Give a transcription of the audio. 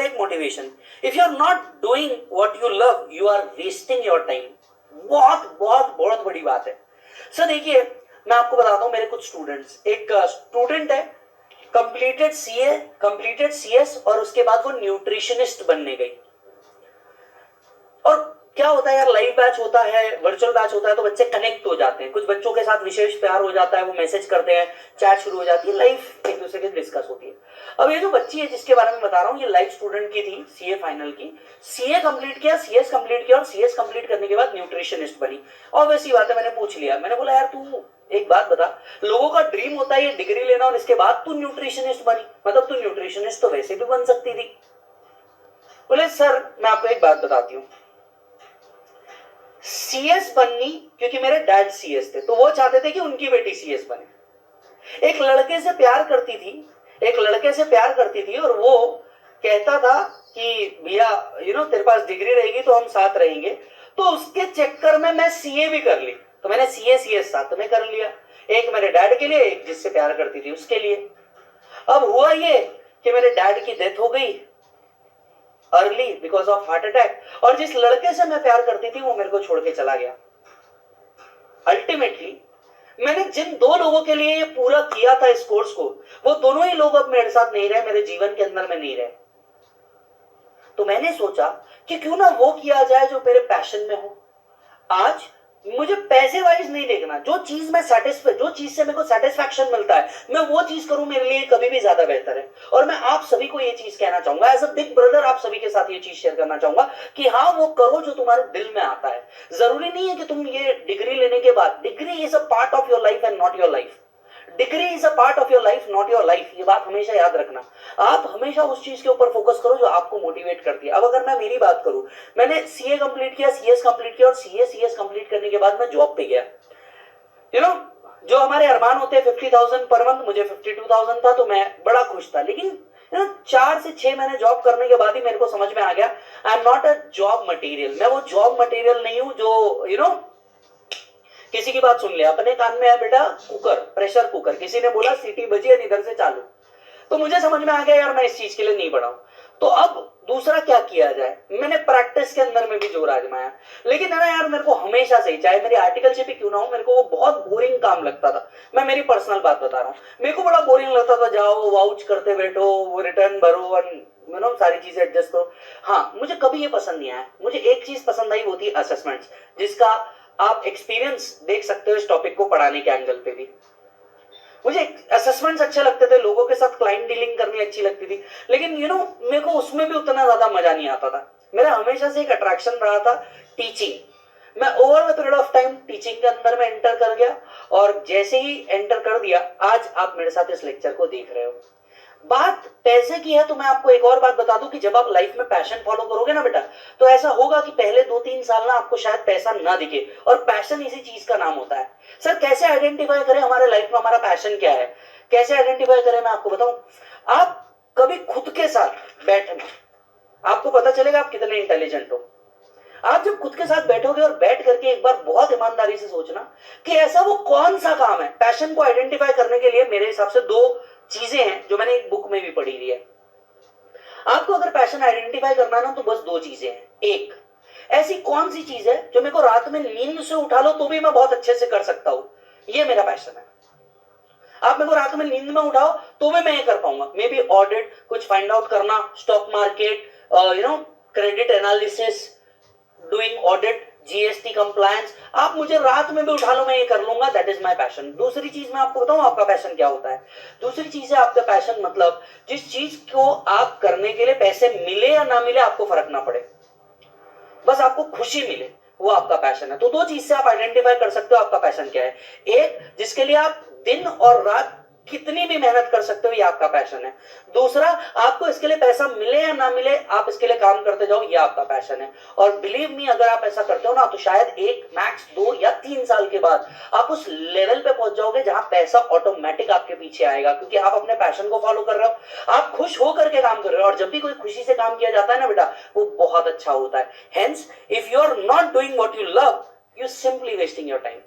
फिर एक motivation, if you are not doing what you love you are wasting your time. बहुत बहुत बहुत बड़ी बात है सर। देखिए मैं आपको बताता हूं, मेरे कुछ स्टूडेंट्स, एक स्टूडेंट है कंप्लीटेड सीए, कंप्लीटेड सीएस, और उसके बाद वो न्यूट्रिशनिस्ट बनने गई। और क्या होता है यार, लाइव बैच होता है, वर्चुअल बैच होता है, तो बच्चे कनेक्ट हो जाते हैं, कुछ बच्चों के साथ विशेष प्यार हो जाता है, वो मैसेज करते हैं, चैट शुरू हो जाती है, लाइव एक दूसरे के डिस्कस होती है। अब ये जो बच्ची है जिसके बारे में बता रहा हूँ, ये लाइव स्टूडेंट की थी, सीए फाइनल की, सीए कंप्लीट किया, सीएस कंप्लीट किया, और सीएस कंप्लीट करने के बाद न्यूट्रिशनिस्ट बनी। ऑब्वियसली बात है, मैंने पूछ लिया, मैंने बोला यार तू एक बात बता, लोगों का ड्रीम होता है ये डिग्री लेना और इसके बाद तू न्यूट्रिशनिस्ट बनी, मतलब तू न्यूट्रिशनिस्ट तो वैसे भी बन सकती थी। बोले सर मैं आपको एक बात बताती हूँ, सीएस बननी क्योंकि मेरे डैड सीएस थे, तो वो चाहते थे कि उनकी बेटी सीएस बने। एक लड़के से प्यार करती थी, एक लड़के से प्यार करती थी, और वो कहता था कि भैया तेरे पास डिग्री रहेगी तो हम साथ रहेंगे, तो उसके चक्कर में मैं सीए भी कर ली, तो मैंने सीए सीएस साथ में कर लिया, एक मेरे डैड के लिए, एक जिससे प्यार करती थी उसके लिए। अब हुआ ये कि मेरे डैड की डेथ हो गई early because of heart attack, और जिस लड़के से मैं प्यार करती थी वो मेरे को छोड़ के चला गया। अल्टीमेटली मैंने जिन दो लोगों के लिए ये पूरा किया था इस कोर्स को, वो दोनों ही लोग अब मेरे साथ नहीं रहे, मेरे जीवन के अंदर में नहीं रहे। तो मैंने सोचा कि क्यों ना वो किया जाए जो मेरे पैशन में हो। आज मुझे पैसे वाइज नहीं देखना, जो चीज मैं जो चीज से मेरे को सेटिस्फैक्शन मिलता है मैं वो चीज करूं, मेरे लिए कभी भी ज्यादा बेहतर है। और मैं आप सभी को ये चीज कहना चाहूंगा, एज अ बिग ब्रदर आप सभी के साथ ये चीज शेयर करना चाहूंगा कि हाँ वो करो जो तुम्हारे दिल में आता है। जरूरी नहीं है कि तुम ये डिग्री लेने के बाद, degree is a part of your life and not your life. Degree is a part of your life not your life, ये बात हमेशा याद रखना। आप हमेशा उस चीज के ऊपर फोकस करो जो आपको मोटिवेट करती है। अब अगर मैं मेरी बात करूं, मैंने सीए कंप्लीट किया, सीएस कंप्लीट किया, और सीएस कंप्लीट करने के बाद मैं जॉब पे गया। जो हमारे अरमान होते हैं 50,000 पर मंथ, मुझे 52,000 था, तो मैं बड़ा खुश था। लेकिन 4 से 6 महीने जॉब करने के बाद ही मेरे को समझ में आ गया I am not a job material. मैं वो जॉब मटेरियल नहीं हूं जो किसी की बात सुन लिया, अपने कान में है बेटा कुकर, प्रेशर कुकर, किसी ने बोला सीटी बजी है इधर से चालू, तो मुझे समझ में आ गया यार मैं इस चीज के लिए नहीं बढ़ा हूं। तो अब दूसरा क्या किया जाए, मैंने प्रैक्टिस के अंदर में भी जोर आजमाया। लेकिन है ना यार, मेरे को हमेशा से, चाहे मेरी आर्टिकलशिप ही क्यों ना हो, मेरे को वो बहुत बोरिंग काम लगता था। मैं मेरी पर्सनल बात बता रहा हूँ, मेरे को बड़ा बोरिंग लगता था, जाओ वाउच करते बैठो, वो रिटर्न भरो, सारी चीजें एडजस्ट करो। हाँ, मुझे कभी ये पसंद नहीं आया। मुझे एक चीज पसंद आई, वो थी असेसमेंट्स, जिसका आप एक्सपीरियंस देख सकते हो इस टॉपिक को पढ़ाने के एंगल पे भी। मुझे असेसमेंट्स अच्छे लगते थे, लोगों के साथ क्लाइंट डीलिंग करनी अच्छी लगती थी, लेकिन मेरे को उसमें भी उतना ज्यादा मजा नहीं आता था। मेरा हमेशा से एक अट्रैक्शन रहा था टीचिंग। मैं over the period of time teaching के अंदर में एंटर कर गया, और जैसे ही एंटर कर दिया, आज आप मेरे साथ इस लेक्चर को देख रहे हो। बात पैसे की है, तो मैं आपको एक और बात बता दूं कि जब आप लाइफ में पैशन फॉलो करोगे ना बेटा, तो ऐसा होगा कि पहले 2-3 साल ना आपको शायद पैसा ना दिखे, और पैशन इसी चीज का नाम होता है। सर कैसे आइडेंटिफाई करें हमारे लाइफ में हमारा पैशन क्या है, कैसे आइडेंटिफाई करें, मैं आपको बताऊं। आप कभी खुद के साथ बैठना, आपको पता चलेगा आप कितने इंटेलिजेंट हो। आप जब खुद के साथ बैठोगे और बैठ करके एक बार बहुत ईमानदारी से सोचना कि ऐसा वो कौन सा काम है। पैशन को आइडेंटिफाई करने के लिए मेरे हिसाब से 2 चीजें हैं जो मैंने एक बुक में भी पढ़ी हुई है। आपको अगर पैशन आइडेंटिफाई करना है ना, तो बस 2 चीजें हैं। एक, ऐसी कौन सी चीज है जो मेरे को रात में नींद से उठा लो तो भी मैं बहुत अच्छे से कर सकता हूं, ये मेरा पैशन है। आप मेरे को रात में नींद में उठाओ तो भी मैं ये कर पाऊंगा। मे बी ऑडिट, कुछ फाइंड आउट करना, stock market, credit analysis, doing audit, GST compliance, आप मुझे रात में भी उठा लो मैं ये कर लूंगा। That is my passion. दूसरी चीज मैं आपको बताऊं आपका पैशन क्या होता है। दूसरी चीज है आपका पैशन, मतलब जिस चीज को आप करने के लिए पैसे मिले या ना मिले आपको फर्क ना पड़े, बस आपको खुशी मिले, वो आपका पैशन है। तो 2 चीज से आप आइडेंटिफाई कर सकते हो आपका पैशन क्या है। एक, जिसके लिए आप दिन और रात कितनी भी मेहनत कर सकते हो, ये आपका पैशन है। दूसरा, आपको इसके लिए पैसा मिले या ना मिले आप इसके लिए काम करते जाओ, ये आपका पैशन है। और बिलीव मी, अगर आप ऐसा करते हो ना, तो शायद 1 मैक्स 2 या 3 साल के बाद आप उस लेवल पे पहुंच जाओगे जहां पैसा ऑटोमेटिक आपके पीछे आएगा, क्योंकि आप अपने पैशन को फॉलो कर रहे हो, आप खुश होकर के काम कर रहे हो। और जब भी कोई खुशी से काम किया जाता है ना बेटा, वो बहुत अच्छा होता है। Hence if you are not doing what you love, you simply wasting your time.